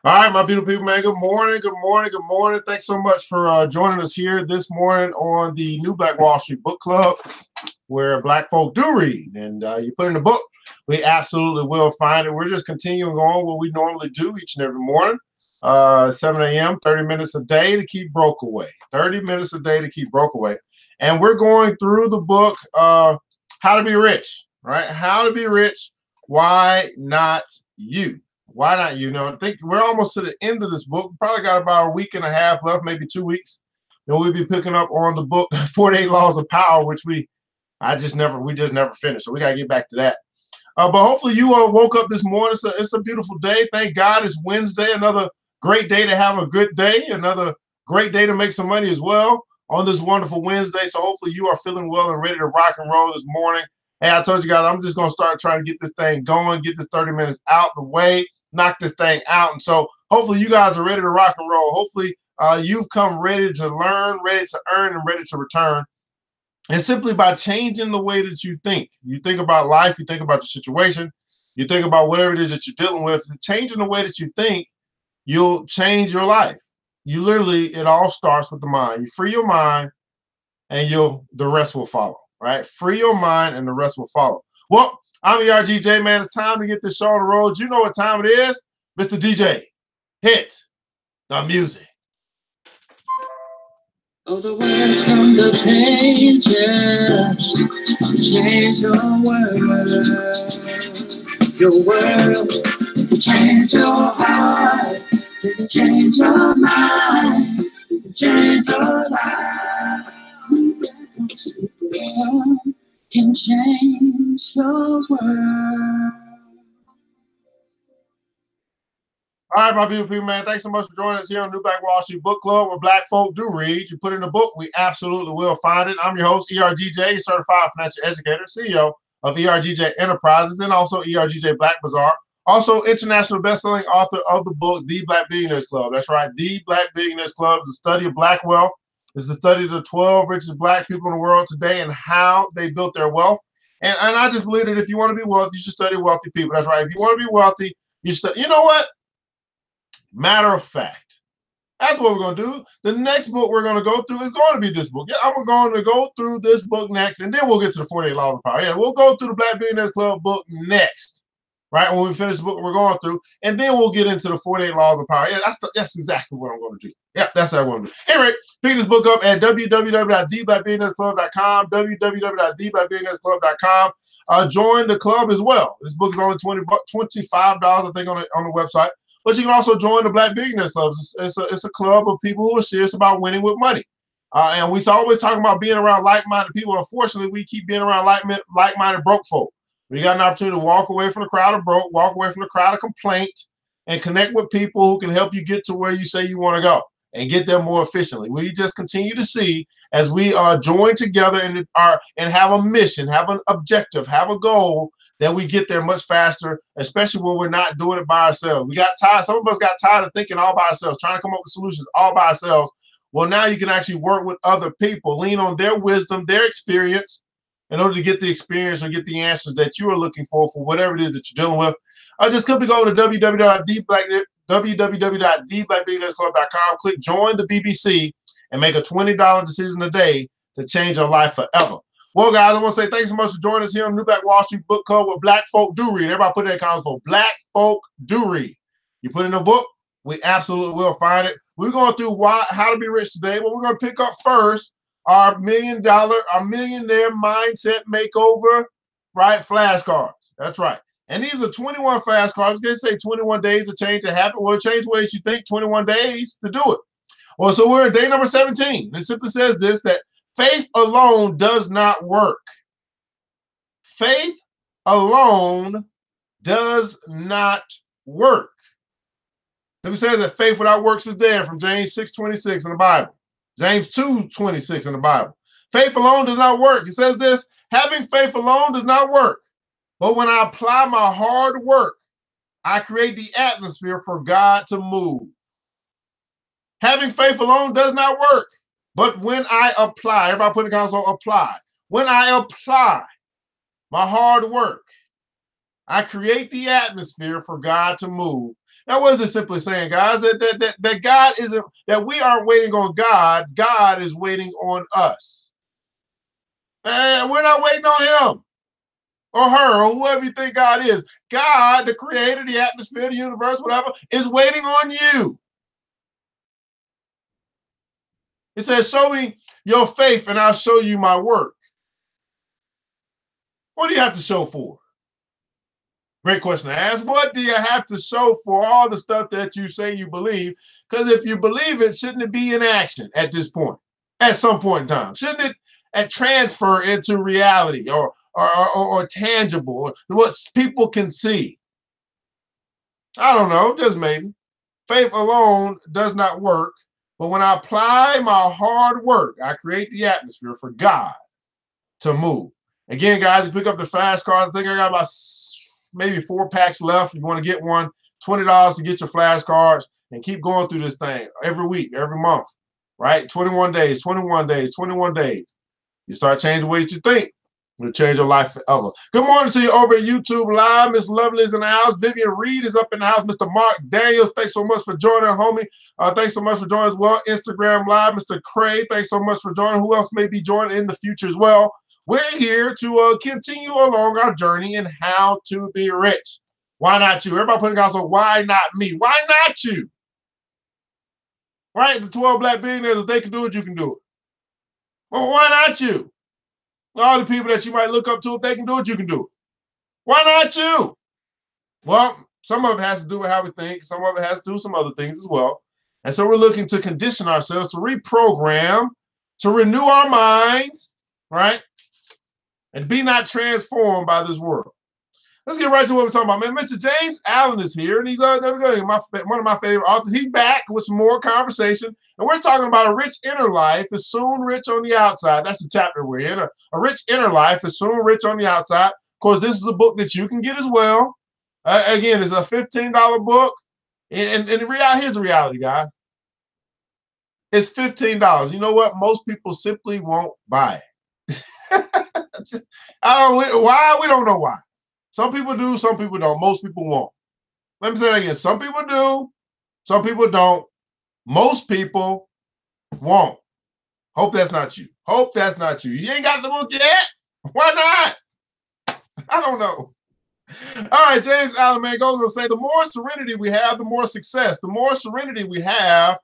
All right, my beautiful people, man. Good morning, good morning, good morning. Thanks so much for joining us here this morning on the New Black Wall Street Book Club, where Black folk do read. And you put in the book, we absolutely will find it. We're just continuing on what we normally do each and every morning, 7 a.m., 30 minutes a day to keep broke away. 30 minutes a day to keep broke away. And we're going through the book, How to Be Rich, right? How to Be Rich. Why not you? Why not you? I think we're almost to the end of this book. We probably got about a week and a half left, maybe 2 weeks. Then we'll be picking up on the book 48 Laws of Power, which we just never finished. So we gotta get back to that. But hopefully you woke up this morning. It's a beautiful day. Thank God it's Wednesday. Another great day to have a good day. Another great day to make some money as well on this wonderful Wednesday. So hopefully you are feeling well and ready to rock and roll this morning. Hey, I told you guys, I'm just gonna start trying to get this thing going, get this 30 minutes out the way, knock this thing out. And so hopefully you guys are ready to rock and roll. Hopefully you've come ready to learn, ready to earn, and ready to return. And simply by changing the way that you think about life, you think about the situation, you think about whatever it is that you're dealing with, changing the way that you think, you'll change your life. You literally, it all starts with the mind. You free your mind and the rest will follow, right? Free your mind and the rest will follow. Well, I'm ERGJ, man. It's time to get this show on the road. You know what time it is, Mr. DJ. Hit the music. Oh, the words from the pages change your world can change your heart, it can change your mind, it can change your life. Can change your world. All right, my beautiful people, man. Thanks so much for joining us here on New Black Wall Street Book Club, where Black folk do read. You put in the book, we absolutely will find it. I'm your host, ERGJ, certified financial educator, CEO of ERGJ Enterprises, and also ERGJ Black Bazaar. Also, international best-selling author of the book, The Black Billionaires Club. That's right, The Black Billionaires Club is the study of Black wealth. It's the study of the 12 richest Black people in the world today and how they built their wealth. And I just believe that if you want to be wealthy, you should study wealthy people. That's right. If you want to be wealthy, you know what? Matter of fact, that's what we're going to do. The next book we're going to go through is going to be this book. Yeah, I'm going to go through this book next, and then we'll get to the 48 Laws of Power. Yeah, we'll go through the Black Billionaires Club book next, right? When we finish the book we're going through, and then we'll get into the 48 Laws of Power. Yeah, that's exactly what I'm going to do. Yeah, that's what I'm going to do. Anyway, pick this book up at www.theblackbillionairesclub.com, www.theblackbillionairesclub.com. Join the club as well. This book is only $25, I think, on the website. But you can also join the Black Billionaires Club. It's a club of people who are serious about winning with money. And we always talk about being around like-minded people. Unfortunately, we keep being around like-minded broke folk. We got an opportunity to walk away from the crowd of broke, walk away from the crowd of complaint, and connect with people who can help you get to where you say you want to go and get there more efficiently. We just continue to see as we join together and have a mission, have an objective, have a goal, that we get there much faster, especially when we're not doing it by ourselves. We got tired. Some of us got tired of thinking all by ourselves, trying to come up with solutions all by ourselves. Well, now you can actually work with other people, lean on their wisdom, their experience, in order to get the experience or get the answers that you are looking for whatever it is that you're dealing with. Just simply go to www.theblackbillionairesclub.com, click join the BBC, and make a $20 decision a day to change your life forever. Well, guys, I want to say thanks so much for joining us here on New Black Wall Street Book Club, where Black folk do read. Everybody put in the comments for Black folk do read. You put in a book, we absolutely will find it. We're going through how to be rich today. Well, we're going to pick up first our millionaire mindset makeover, right? Flashcards. That's right. And these are 21 flashcards. They say 21 days to change a habit. Well, change ways you think, 21 days to do it. Well, so we're in day number 17. It simply says this, that faith alone does not work. Faith alone does not work. Let me say that faith without works is dead, from James 6:26 in the Bible. James 2:26 in the Bible. Faith alone does not work. It says this, having faith alone does not work. But when I apply my hard work, I create the atmosphere for God to move. Having faith alone does not work. But when I apply, everybody put in the console, apply. When I apply my hard work, I create the atmosphere for God to move. Now, what is it simply saying, guys? That God isn't, that we aren't waiting on God. God is waiting on us. And we're not waiting on him or her or whoever you think God is. God, the creator, the atmosphere, the universe, whatever, is waiting on you. It says, show me your faith and I'll show you my work. What do you have to show for? Great question to ask. What do you have to show for all the stuff that you say you believe? Because if you believe it, shouldn't it be in action at this point, at some point in time? Shouldn't it transfer into reality or tangible, or what people can see? I don't know, just maybe. Faith alone does not work, but when I apply my hard work, I create the atmosphere for God to move. Again, guys, you pick up the fast cards. I think I got about maybe 4 packs left. If you want to get one, $20 to get your flashcards, and keep going through this thing every week, every month, right? 21 days, 21 days, 21 days. You start changing the way you think. It'll change your life forever. Good morning to you over at YouTube Live. Miss Lovely is in the house. Vivian Reed is up in the house. Mr. Mark Daniels, thanks so much for joining, homie. Thanks so much for joining as well. Instagram Live, Mr. Craig, thanks so much for joining. Who else may be joining in the future as well? We're here to continue along our journey in how to be rich. Why not you? Everybody putting out, so why not me? Why not you? Right? The 12 black billionaires, if they can do it, you can do it. Well, why not you? All the people that you might look up to, if they can do it, you can do it. Why not you? Well, some of it has to do with how we think. Some of it has to do with some other things as well. And so we're looking to condition ourselves, to reprogram, to renew our minds, right? And be not transformed by this world. Let's get right to what we're talking about, man. Mr. James Allen is here, and he's one of my favorite authors. He's back with some more conversation, and we're talking about a rich inner life is soon rich on the outside. That's the chapter we're in. A rich inner life is soon rich on the outside. Of course, this is a book that you can get as well. Again, it's a $15 book, and here's the reality, guys. It's $15. You know what? Most people simply won't buy it. I don't. Why? We don't know why. Some people do, some people don't. Most people won't. Let me say that again. Some people do, some people don't. Most people won't. Hope that's not you. Hope that's not you. You ain't got the book yet? Why not? I don't know. All right, James Allen, man, goes on to say, the more serenity we have, the more success. The more serenity we have,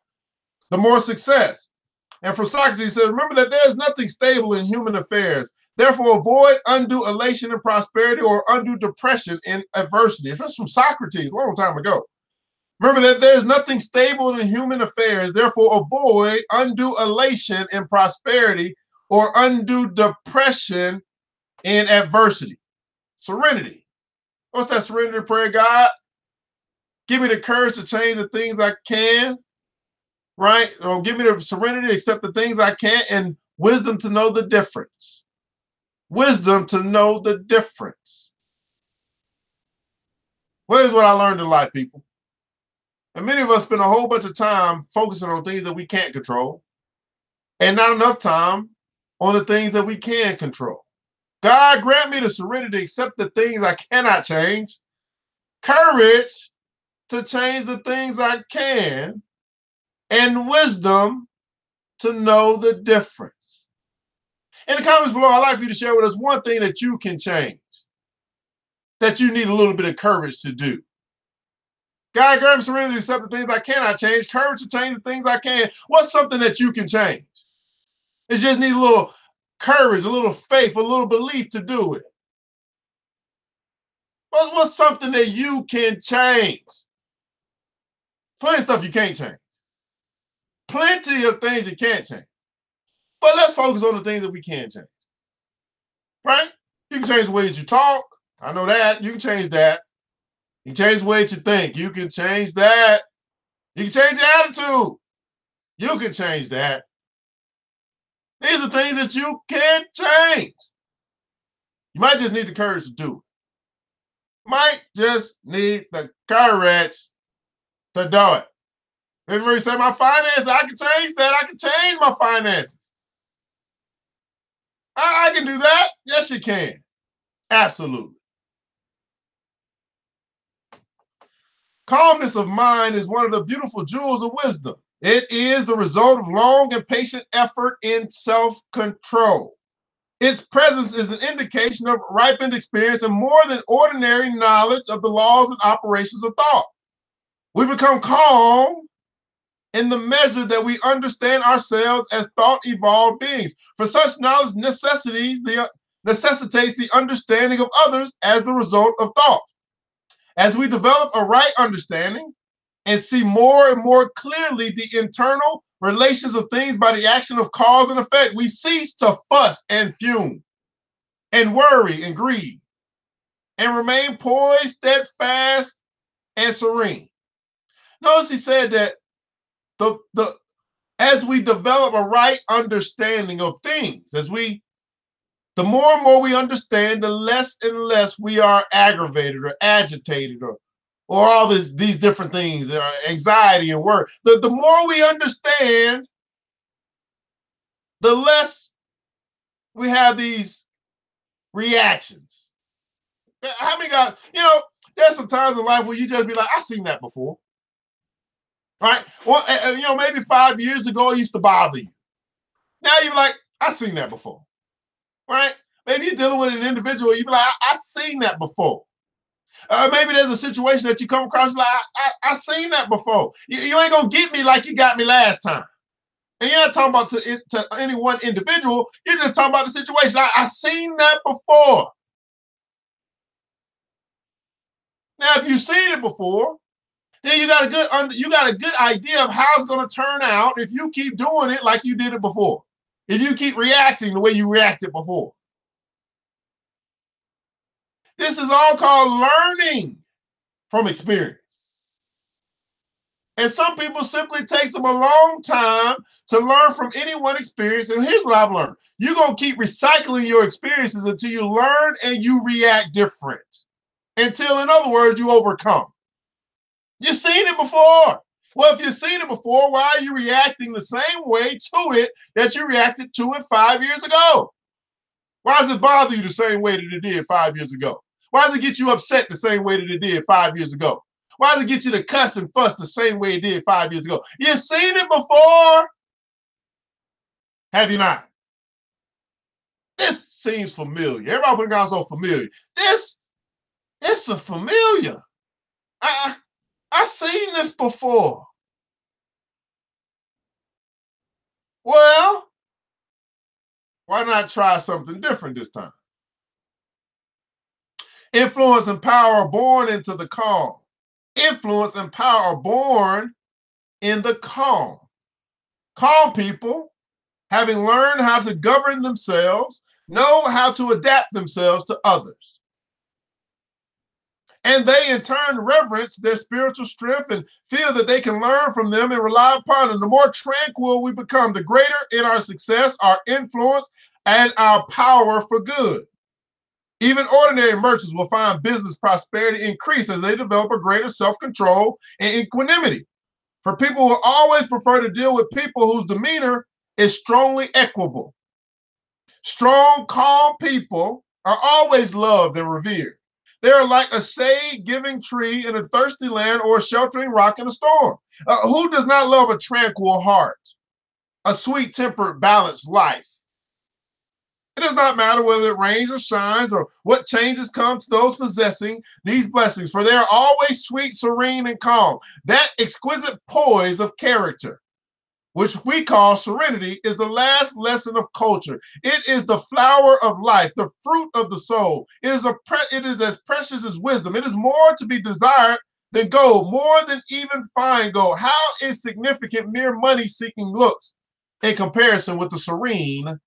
the more success. And from Socrates, he says, remember that there is nothing stable in human affairs. Therefore, avoid undue elation in prosperity or undue depression in adversity. That's from Socrates a long time ago. Remember that there is nothing stable in human affairs. Therefore, avoid undue elation in prosperity or undue depression in adversity. Serenity. What's that serenity prayer, God? Give me the courage to change the things I can, right? Or give me the serenity to accept the things I can't, and wisdom to know the difference. Wisdom to know the difference. Well, here's what I learned in life, people. And many of us spend a whole bunch of time focusing on things that we can't control, and not enough time on the things that we can control. God grant me the serenity to accept the things I cannot change, courage to change the things I can, and wisdom to know the difference. In the comments below, I'd like for you to share with us one thing that you can change, that you need a little bit of courage to do. God, grant me serenity to accept the things I cannot change, courage to change the things I can. What's something that you can change? It just needs a little courage, a little faith, a little belief to do it. What's something that you can change? Plenty of stuff you can't change. Plenty of things you can't change. But let's focus on the things that we can change. Right? You can change the way that you talk. I know that. You can change that. You can change the way that you think. You can change that. You can change your attitude. You can change that. These are things that you can change. You might just need the courage to do it. Might just need the courage to do it. Everybody say, my finances, I can change that. I can change my finances. I can do that. Yes, you can. Absolutely. Calmness of mind is one of the beautiful jewels of wisdom. It is the result of long and patient effort in self-control. Its presence is an indication of ripened experience and more than ordinary knowledge of the laws and operations of thought. We become calm in the measure that we understand ourselves as thought-evolved beings. For such knowledge necessitates the understanding of others as the result of thought. As we develop a right understanding and see more and more clearly the internal relations of things by the action of cause and effect, we cease to fuss and fume and worry and grieve and remain poised, steadfast, and serene. Notice he said that as we develop a right understanding of things, the more and more we understand, the less and less we are aggravated or agitated or all these different things, anxiety and worry. The more we understand, the less we have these reactions. How many guys, there's some times in life where you just be like, I've seen that before. Right? Well, maybe 5 years ago it used to bother you. Now you're like, I've seen that before. Right? Maybe you're dealing with an individual, you be like, I've seen that before. Maybe there's a situation that you come across, like, I've seen that before. You ain't gonna get me like you got me last time. And you're not talking about to any one individual, you're just talking about the situation. I've seen that before. Now, if you've seen it before, then you got a good idea of how it's gonna turn out if you keep doing it like you did it before. If you keep reacting the way you reacted before. This is all called learning from experience. And some people simply takes them a long time to learn from any one experience. And here's what I've learned. You're going to keep recycling your experiences until you learn and you react different. Until, in other words, you overcome. You've seen it before. Well, if you've seen it before, why are you reacting the same way to it that you reacted to it 5 years ago? Why does it bother you the same way that it did 5 years ago? Why does it get you upset the same way that it did 5 years ago? Why does it get you to cuss and fuss the same way it did 5 years ago? You've seen it before, have you not? This seems familiar. Everybody putting down so familiar. It's a familiar. I've seen this before. Well, why not try something different this time? Influence and power are born into the calm. Influence and power are born in the calm. Calm people, having learned how to govern themselves, know how to adapt themselves to others. And they in turn reverence their spiritual strength and feel that they can learn from them and rely upon them. The more tranquil we become, the greater in our success, our influence, and our power for good. Even ordinary merchants will find business prosperity increase as they develop a greater self-control and equanimity. For people who always prefer to deal with people whose demeanor is strongly equable. Strong, calm people are always loved and revered. They are like a shade-giving tree in a thirsty land or a sheltering rock in a storm. Who does not love a tranquil heart, a sweet-tempered, balanced life? It does not matter whether it rains or shines or what changes come to those possessing these blessings, for they are always sweet, serene, and calm. That exquisite poise of character, which we call serenity, is the last lesson of culture. It is the flower of life, the fruit of the soul. It is as precious as wisdom. It is more to be desired than gold, more than even fine gold. How insignificant mere money-seeking looks in comparison with the serene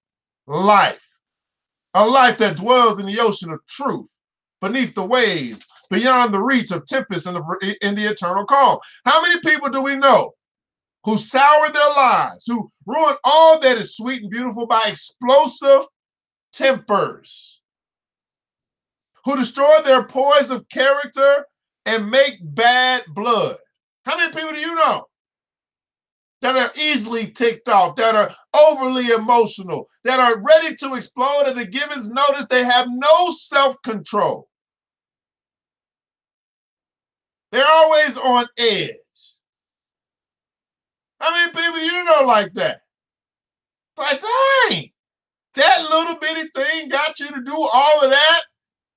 life. A life that dwells in the ocean of truth, beneath the waves, beyond the reach of tempest and in the eternal calm. How many people do we know who sour their lives, who ruin all that is sweet and beautiful by explosive tempers, who destroy their poise of character and make bad blood? How many people do you know that are easily ticked off, that are overly emotional, that are ready to explode at a given notice? They have no self-control. They're always on edge. How many people you know like that? It's like, dang, that little bitty thing got you to do all of that?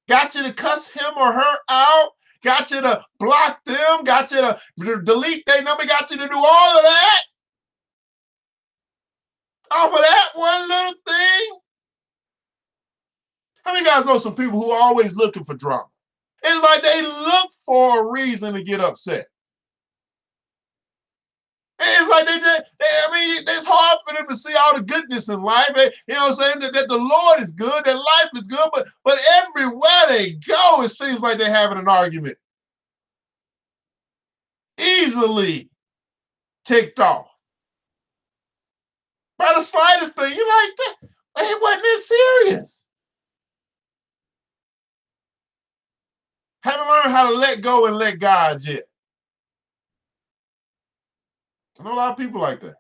Got you to cuss him or her out? Got you to block them? Got you to delete their number? Got you to do all of that? Off of that one little thing? How many guys know some people who are always looking for drama? It's like they look for a reason to get upset. It's like I mean, it's hard for them to see all the goodness in life. You know what I'm saying? That the Lord is good, that life is good, but everywhere they go, it seems like they're having an argument. Easily ticked off. By the slightest thing, you're like, it wasn't this serious. Haven't learned how to let go and let God yet. I know a lot of people like that.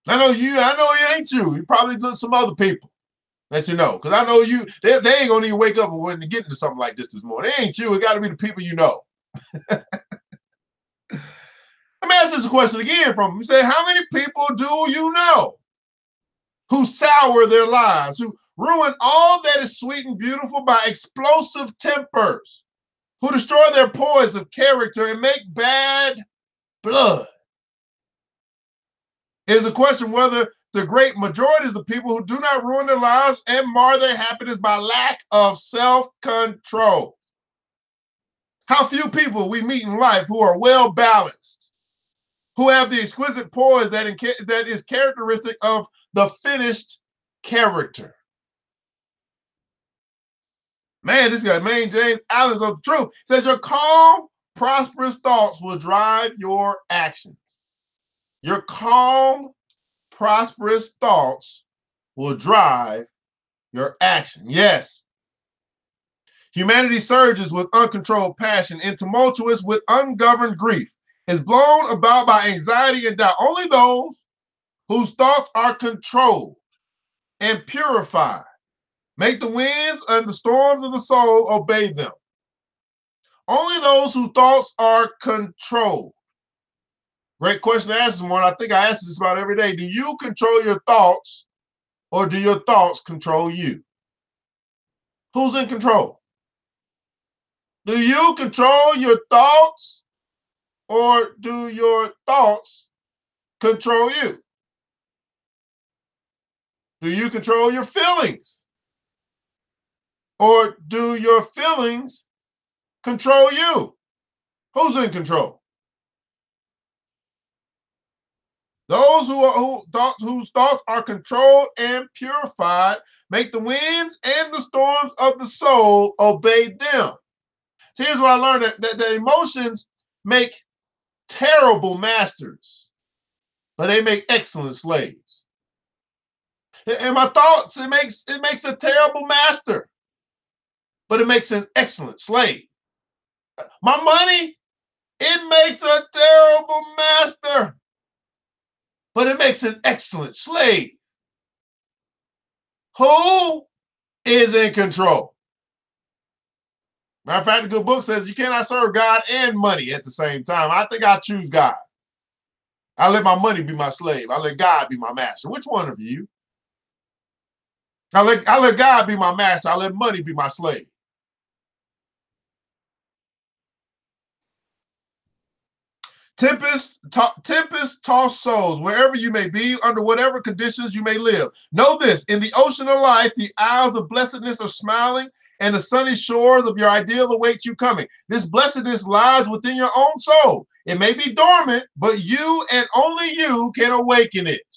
I know it ain't you. You probably know some other people that you know. Because I know you, they ain't gonna even wake up when they get into something like this morning. It ain't you. It gotta be the people you know. Let me ask this question again from them. You say, how many people do you know who sour their lives, who ruin all that is sweet and beautiful by explosive tempers, who destroy their poise of character and make bad blood? It is a question whether the great majority of the people who do not ruin their lives and mar their happiness by lack of self-control. How few people we meet in life who are well-balanced, who have the exquisite poise that is characteristic of the finished character. Man, this guy, man, James Allen's of the truth, says your calm, prosperous thoughts will drive your actions. Your calm, prosperous thoughts will drive your action. Yes. Humanity surges with uncontrolled passion and tumultuous with ungoverned grief, is blown about by anxiety and doubt. Only those whose thoughts are controlled and purified make the winds and the storms of the soul obey them. Only those whose thoughts are controlled. Great question to ask this morning. I think I ask this about every day. Do you control your thoughts or do your thoughts control you? Who's in control? Do you control your thoughts or do your thoughts control you? Do you control your feelings or do your feelings control you? Who's in control? Those whose thoughts are controlled and purified make the winds and the storms of the soul obey them. So here's what I learned, that the emotions make terrible masters, but they make excellent slaves. And my thoughts, it makes a terrible master, but it makes an excellent slave. My money, it makes a terrible master, but it makes an excellent slave. Who is in control? Matter of fact, the good book says you cannot serve God and money at the same time. I think I choose God. I let my money be my slave. I let God be my master. Which one of you? I let God be my master. I let money be my slave. Tempest-tossed souls, wherever you may be, under whatever conditions you may live. Know this, in the ocean of life, the isles of blessedness are smiling, and the sunny shores of your ideal await you coming. This blessedness lies within your own soul. It may be dormant, but you and only you can awaken it.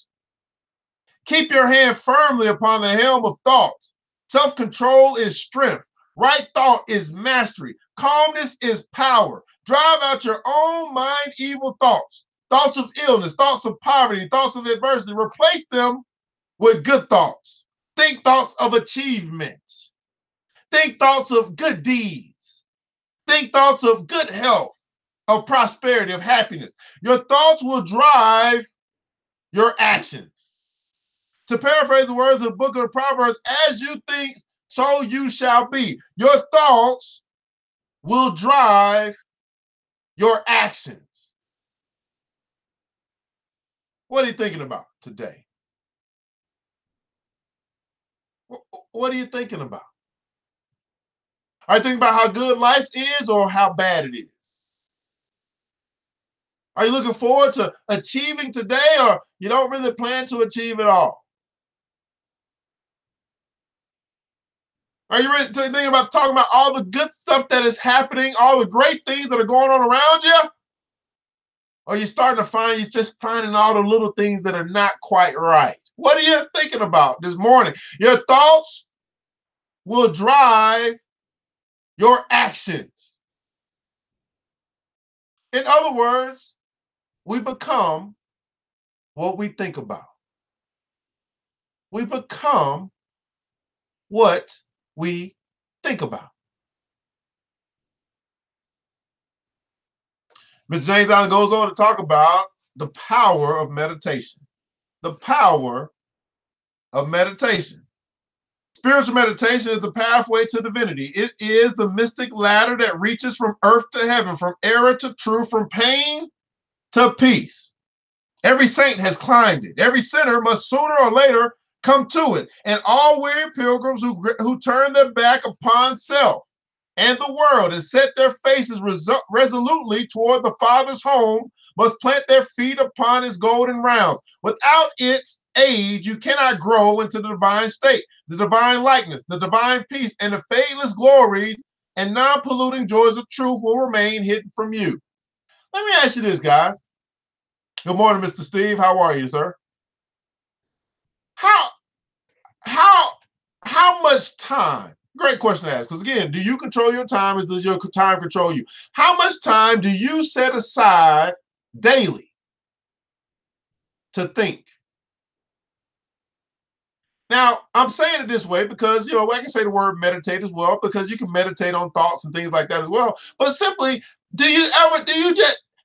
Keep your hand firmly upon the helm of thoughts. Self-control is strength. Right thought is mastery. Calmness is power. Drive out your own mind evil thoughts. Thoughts of illness, thoughts of poverty, thoughts of adversity. Replace them with good thoughts. Think thoughts of achievement. Think thoughts of good deeds. Think thoughts of good health, of prosperity, of happiness. Your thoughts will drive your actions. To paraphrase the words of the book of Proverbs, as you think, so you shall be. Your thoughts will drive your actions. What are you thinking about today? What are you thinking about? Are you thinking about how good life is or how bad it is? Are you looking forward to achieving today, or you don't really plan to achieve it all? Are you really thinking about talking about all the good stuff that is happening, all the great things that are going on around you? Or are you starting to find you're just finding all the little things that are not quite right? What are you thinking about this morning? Your thoughts will drive your actions. In other words, we become what we think about. We become what we think about. Mr. James Allen goes on to talk about the power of meditation. The power of meditation. Spiritual meditation is the pathway to divinity. It is the mystic ladder that reaches from earth to heaven, from error to truth, from pain to peace. Every saint has climbed it. Every sinner must sooner or later come to it. And all weary pilgrims who turn their back upon self and the world and set their faces resolutely toward the Father's home must plant their feet upon his golden rounds. Without its aid, you cannot grow into the divine state, the divine likeness, the divine peace, and the fadeless glories and non-polluting joys of truth will remain hidden from you. Let me ask you this, guys. Good morning, Mr. Steve. How are you, sir? How how much time? Great question to ask. Because again, do you control your time, or does your time control you? How much time do you set aside daily to think? Now, I'm saying it this way because, I can say the word meditate as well, because you can meditate on thoughts and things like that as well. But simply, do you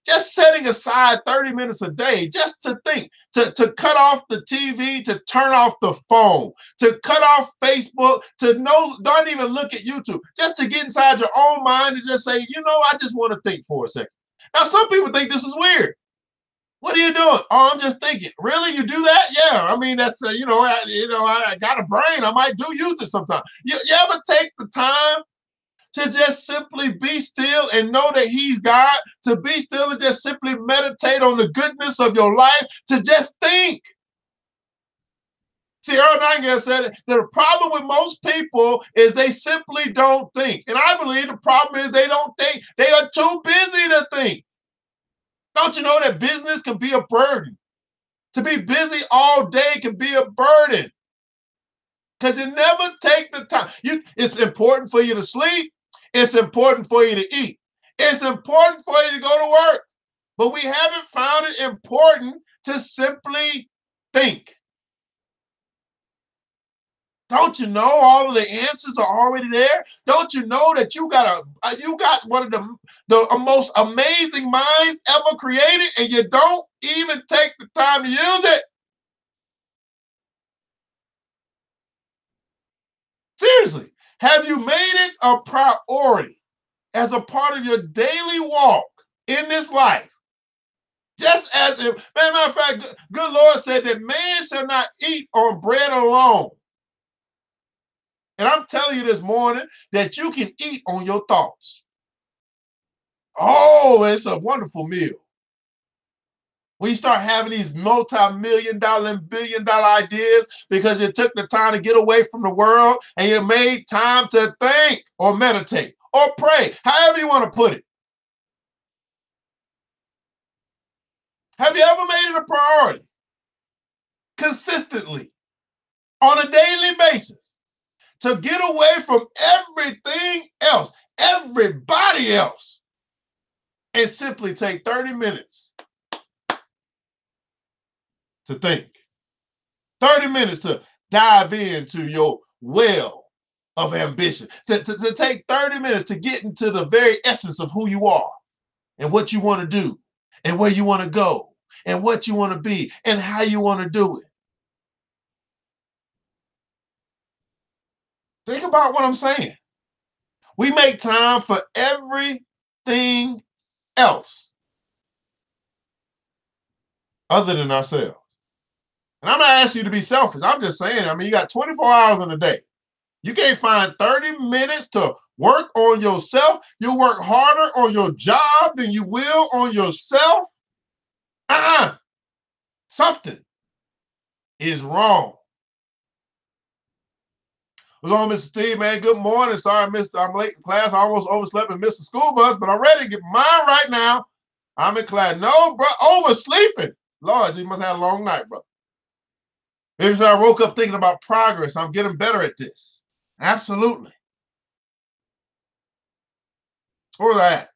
just setting aside 30 minutes a day just to think, to cut off the TV, to turn off the phone, to cut off Facebook, don't even look at YouTube, just to get inside your own mind and just say, I just want to think for a second. Now, some people think this is weird. What are you doing? Oh, I'm just thinking. Really? You do that? Yeah. I mean, that's, I got a brain. I might use it sometimes. You ever take the time to just simply be still and know that he's God, to be still and just simply meditate on the goodness of your life, to just think? See, Earl Nightingale said that the problem with most people is they simply don't think. And I believe the problem is they don't think. They are too busy to think. Don't you know that business can be a burden? To be busy all day can be a burden because you never take the time. It's important for you to sleep. It's important for you to eat. It's important for you to go to work. But we haven't found it important to simply think. Don't you know all of the answers are already there? Don't you know that you got one of the most amazing minds ever created, and you don't even take the time to use it? Seriously, have you made it a priority as a part of your daily walk in this life? Just as if, matter of fact, good Lord said that man shall not eat on bread alone. And I'm telling you this morning that you can eat on your thoughts. Oh, it's a wonderful meal. When you start having these multi-million-dollar and billion-dollar ideas because you took the time to get away from the world and you made time to think or meditate or pray, however you want to put it. Have you ever made it a priority consistently on a daily basis to get away from everything else, everybody else, and simply take 30 minutes to think? 30 minutes to dive into your well of ambition, to take 30 minutes to get into the very essence of who you are and what you want to do and where you want to go and what you want to be and how you want to do it. Think about what I'm saying. We make time for everything else other than ourselves. And I'm not asking you to be selfish. I'm just saying, I mean, you got 24 hours in a day. You can't find 30 minutes to work on yourself. You work harder on your job than you will on yourself. Something is wrong. What's on, Mr. Steve, man? Good morning. Sorry, I'm late in class. I almost overslept and missed the school bus, but I'm ready to get mine right now. I'm in class. No, bro, oversleeping. Lord, you must have had a long night, bro. Maybe so I woke up thinking about progress. I'm getting better at this. Absolutely. Where was I at?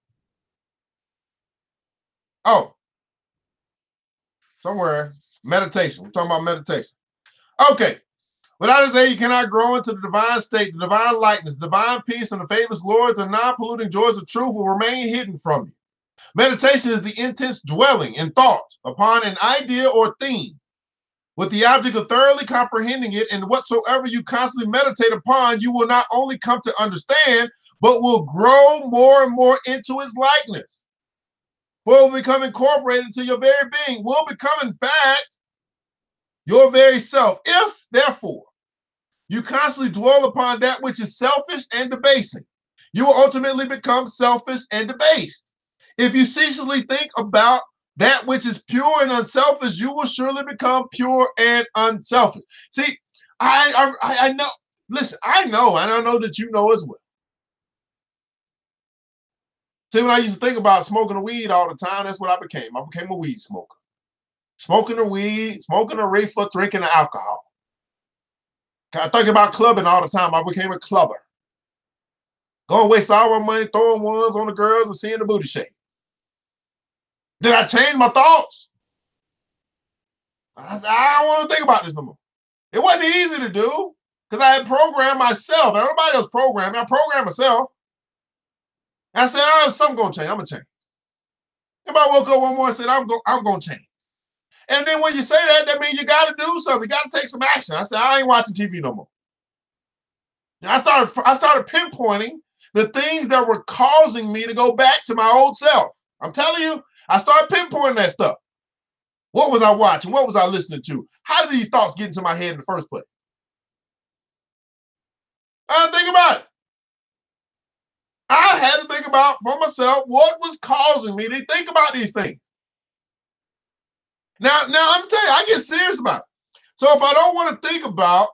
Oh, somewhere. Meditation. We're talking about meditation. Okay. Without his aid, you cannot grow into the divine state, the divine likeness, divine peace, and the fadeless glories and non-polluting joys of truth will remain hidden from you. Meditation is the intense dwelling in thought upon an idea or theme, with the object of thoroughly comprehending it, and whatsoever you constantly meditate upon, you will not only come to understand, but will grow more and more into its likeness. Will become incorporated into your very being, will become, in fact, your very self. If, therefore, you constantly dwell upon that which is selfish and debasing, you will ultimately become selfish and debased. If you ceaselessly think about that which is pure and unselfish, you will surely become pure and unselfish. See, I know, listen, I know, and I know that you know as well. See, when I used to think about smoking a weed all the time, that's what I became. I became a weed smoker. Smoking the weed, smoking the reefer, drinking the alcohol. I think about clubbing all the time. I became a clubber. Going to waste all my money throwing ones on the girls and seeing the booty shake. Did I change my thoughts? I don't want to think about this no more. It wasn't easy to do because I had programmed myself. Everybody else programmed me. I programmed myself. And I said, oh, something going to change. I'm going to change. Everybody woke up one morning and said, I'm going to change. And then when you say that, that means you got to do something. You got to take some action. I said, I ain't watching TV no more. And I started pinpointing the things that were causing me to go back to my old self. I'm telling you, I started pinpointing that stuff. What was I watching? What was I listening to? How did these thoughts get into my head in the first place? I had to think about it. I had to think about for myself what was causing me to think about these things. Now I'm gonna tell you, I get serious about it. So if I don't want to think about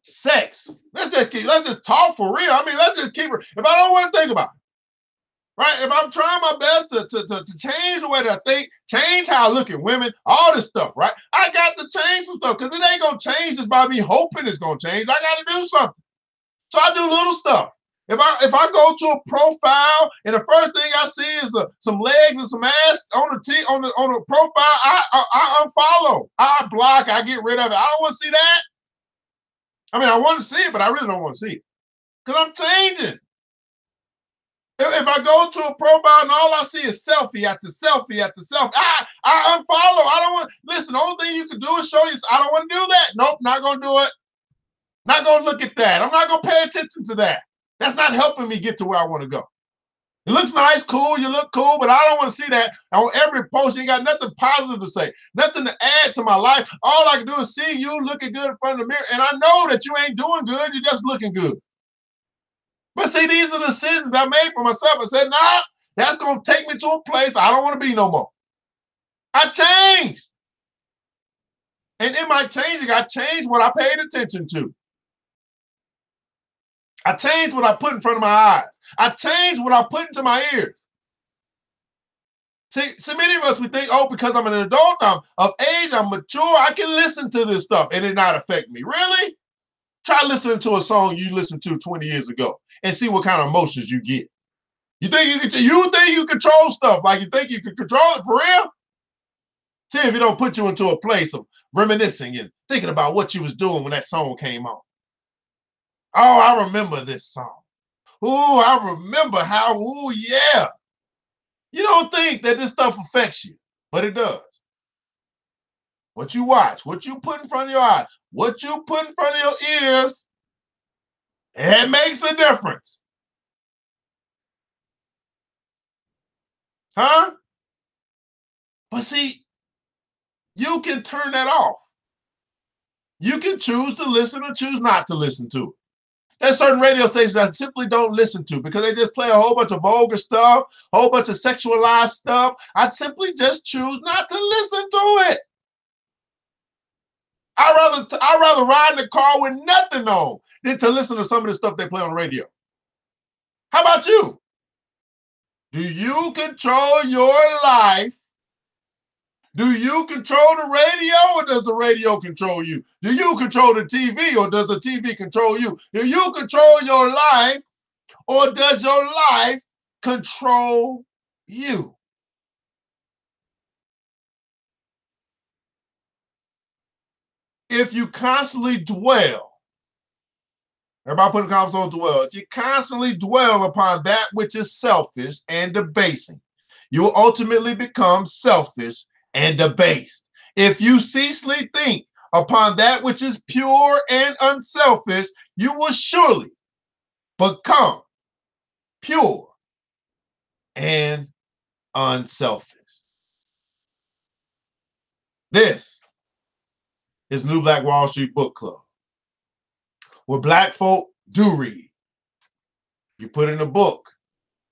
sex, let's just talk for real. I mean, let's just keep it. If I don't want to think about it, right? If I'm trying my best to change the way that I think, change how I look at women, all this stuff, right? I got to change some stuff because it ain't gonna change just by me hoping it's gonna change. I got to do something. So I do little stuff. If I go to a profile and the first thing I see is some legs and some ass on the profile, I unfollow, I block, I get rid of it. I don't want to see that. I mean, I want to see it, but I really don't want to see it because I'm changing. If I go to a profile and all I see is selfie after selfie after selfie, I unfollow. I don't want. Listen, the only thing you can do is show you. I don't want to do that. Nope, not gonna do it. Not gonna look at that. I'm not gonna pay attention to that. That's not helping me get to where I want to go. It looks nice, cool, you look cool, but I don't want to see that. On every post, you ain't got nothing positive to say, nothing to add to my life. All I can do is see you looking good in front of the mirror, and I know that you ain't doing good, you're just looking good. But see, these are the decisions I made for myself. I said, nah, that's going to take me to a place I don't want to be no more. I changed. And in my changing, I changed what I paid attention to. I changed what I put in front of my eyes. I changed what I put into my ears. See, so many of us, we think, oh, because I'm an adult, I'm of age, I'm mature, I can listen to this stuff and it not affect me. Really? Try listening to a song you listened to 20 years ago and see what kind of emotions you get. You think you control stuff like you think you can control it for real? See if it don't put you into a place of reminiscing and thinking about what you was doing when that song came on. Oh, I remember this song. Ooh, I remember how, ooh, yeah. You don't think that this stuff affects you, but it does. What you watch, what you put in front of your eyes, what you put in front of your ears, it makes a difference. Huh? But see, you can turn that off. You can choose to listen or choose not to listen to it. There's certain radio stations I simply don't listen to because they just play a whole bunch of vulgar stuff, a whole bunch of sexualized stuff. I simply just choose not to listen to it. I'd rather ride in the car with nothing on than to listen to some of the stuff they play on the radio. How about you? Do you control your life? Do you control the radio or does the radio control you? Do you control the TV or does the TV control you? Do you control your life or does your life control you? If you constantly dwell, everybody put in the comments on dwell. If you constantly dwell upon that which is selfish and debasing, you will ultimately become selfish and debased. If you ceaselessly think upon that which is pure and unselfish, you will surely become pure and unselfish. This is New Black Wall Street Book Club, where Black folk do read. You put in a book,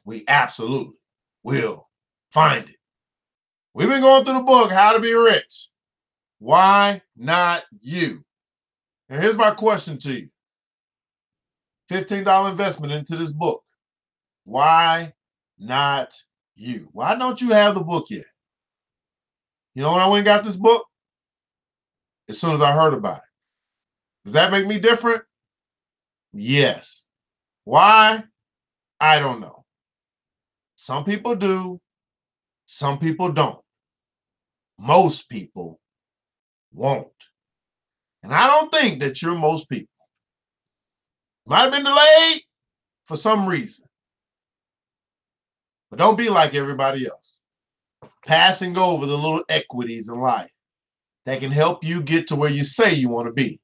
we absolutely will find it. We've been going through the book, How to Be Rich. Why not you? And here's my question to you. $15 investment into this book. Why not you? Why don't you have the book yet? You know when I went and got this book? As soon as I heard about it. Does that make me different? Yes. Why? I don't know. Some people do. Some people don't. Most people won't. And I don't think that you're most people. Might have been delayed for some reason. But don't be like everybody else. Passing over the little equities in life that can help you get to where you say you want to be.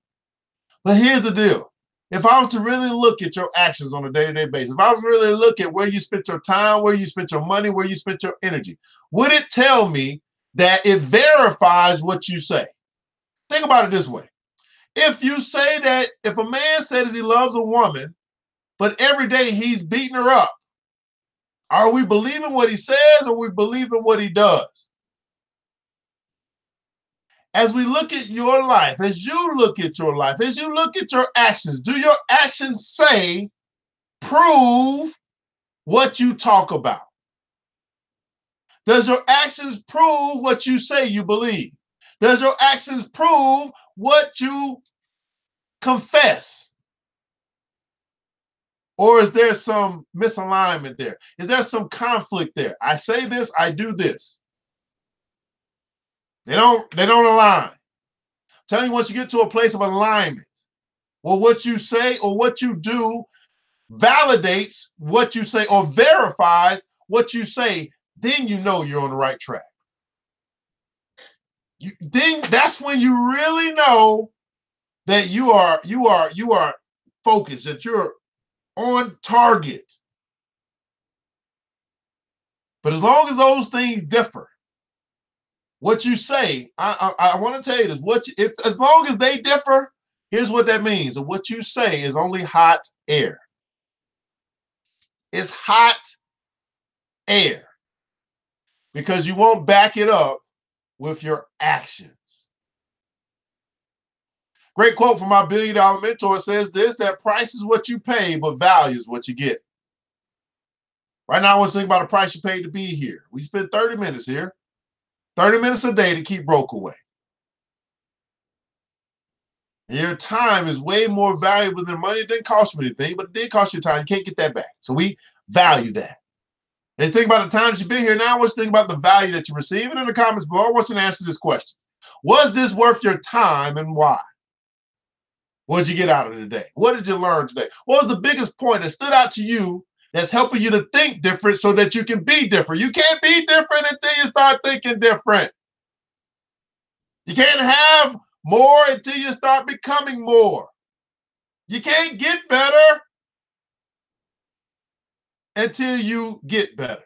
But here's the deal. If I was to really look at your actions on a day-to-day basis, if I was to really look at where you spent your time, where you spent your money, where you spent your energy, would it tell me that it verifies what you say? Think about it this way. If you say that, if a man says he loves a woman, but every day he's beating her up, are we believing what he says or are we believing what he does? As we look at your life, as you look at your life, as you look at your actions, do your actions say, prove what you talk about? Does your actions prove what you say you believe? Does your actions prove what you confess? Or is there some misalignment there? Is there some conflict there? I say this, I do this. They don't align. I'm telling you, once you get to a place of alignment, well, what you say or what you do validates what you say or verifies what you say, then you know you're on the right track. Then that's when you really know that you are focused, that you're on target. But as long as those things differ, what you say, I want to tell you this: as long as they differ, here's what that means: what you say is only hot air. It's hot air because you won't back it up with your actions. Great quote from my billion-dollar mentor says this: that price is what you pay, but value is what you get. Right now, I want to think about the price you paid to be here. We spend 30 minutes here, 30 minutes a day to keep broke away. And your time is way more valuable than money. It didn't cost you anything, but it did cost you time. You can't get that back. So we value that. And think about the time that you've been here. Now, I want you to think about the value that you receive. And in the comments below, I want you to answer this question. Was this worth your time and why? What did you get out of it today? What did you learn today? What was the biggest point that stood out to you that's helping you to think different so that you can be different? You can't be different until you start thinking different. You can't have more until you start becoming more. You can't get better until you get better.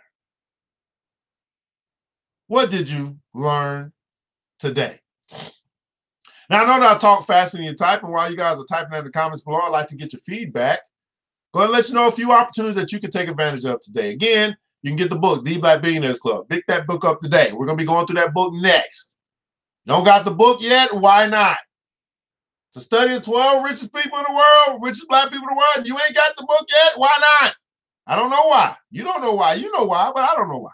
What did you learn today? Now, I know that I talk faster than you type, and while you guys are typing in the comments below, I'd like to get your feedback. Go ahead and let you know a few opportunities that you can take advantage of today. Again, you can get the book, The Black Billionaires Club. Pick that book up today. We're going to be going through that book next. Don't got the book yet? Why not? To study the 12 richest people in the world, richest black people in the world, you ain't got the book yet? Why not? I don't know why. You don't know why. You know why, but I don't know why.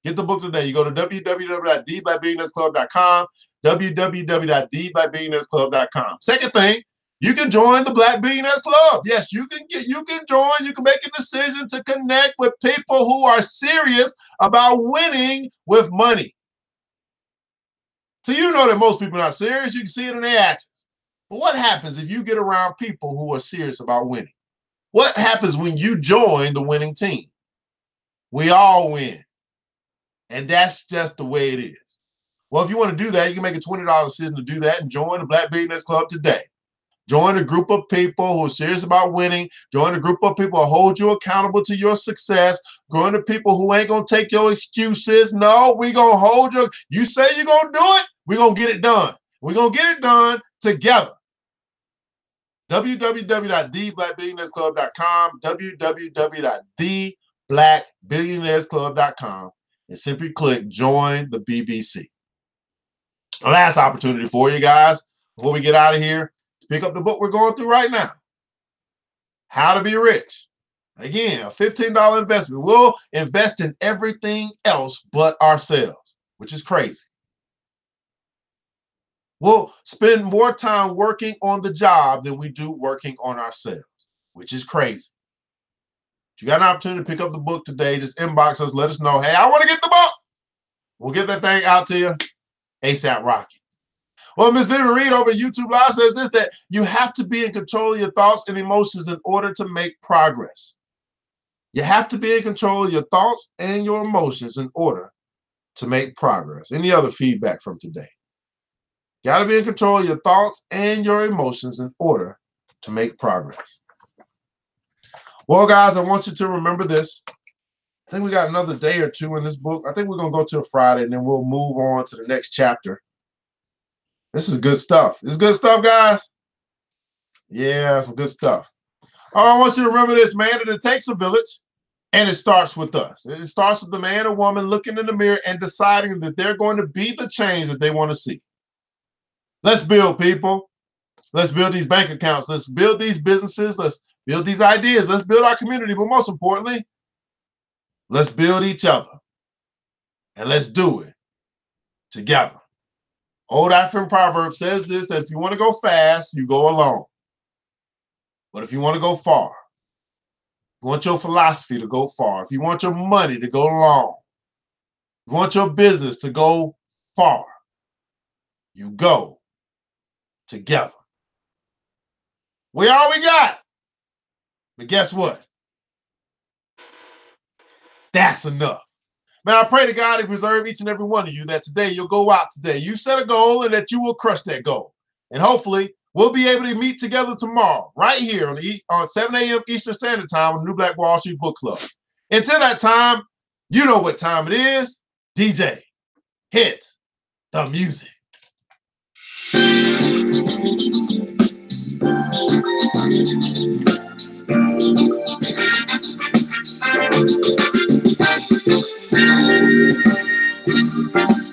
Get the book today. You go to www.theblackbillionairesclub.com, www.theblackbillionairesclub.com. Second thing, you can join the Black Billionaires Club. Yes, you can join. You can make a decision to connect with people who are serious about winning with money. So you know that most people are not serious. You can see it in their actions. But what happens if you get around people who are serious about winning? What happens when you join the winning team? We all win. And that's just the way it is. Well, if you want to do that, you can make a $20 decision to do that and join the Black Billionaires Club today. Join a group of people who are serious about winning. Join a group of people who hold you accountable to your success. Join the people who ain't going to take your excuses. No, we're going to hold you. You say you're going to do it, we're going to get it done. We're going to get it done together. www.theblackbillionairesclub.com, www.theblackbillionairesclub.com, and simply click join the BBC. Last opportunity for you guys before we get out of here. Pick up the book we're going through right now. How to Be Rich. Again, a $15 investment. We'll invest in everything else but ourselves, which is crazy. We'll spend more time working on the job than we do working on ourselves, which is crazy. If you got an opportunity to pick up the book today, just inbox us. Let us know, hey, I want to get the book. We'll get that thing out to you ASAP Rocky. Well, Ms. Vivian Reed over at YouTube Live says this, that you have to be in control of your thoughts and emotions in order to make progress. You have to be in control of your thoughts and your emotions in order to make progress. Any other feedback from today? You got to be in control of your thoughts and your emotions in order to make progress. Well, guys, I want you to remember this. I think we got another day or two in this book. I think we're going to go till Friday, and then we'll move on to the next chapter. This is good stuff. This is good stuff, guys. Yeah, some good stuff. Oh, I want you to remember this, man, that it takes a village, and it starts with us. It starts with the man or woman looking in the mirror and deciding that they're going to be the change that they want to see. Let's build, people. Let's build these bank accounts. Let's build these businesses. Let's build these ideas. Let's build our community. But most importantly, let's build each other. And let's do it together. Old African proverb says this, that if you want to go fast, you go alone. But if you want to go far, you want your philosophy to go far, if you want your money to go long, you want your business to go far, you go together. We all we got. But guess what? That's enough. Man, I pray to God to preserve each and every one of you, that today you'll go out today. You set a goal and that you will crush that goal. And hopefully we'll be able to meet together tomorrow right here on 7 a.m. Eastern Standard Time on the New Black Wall Street Book Club. Until that time, you know what time it is. DJ, hit the music. Thank you.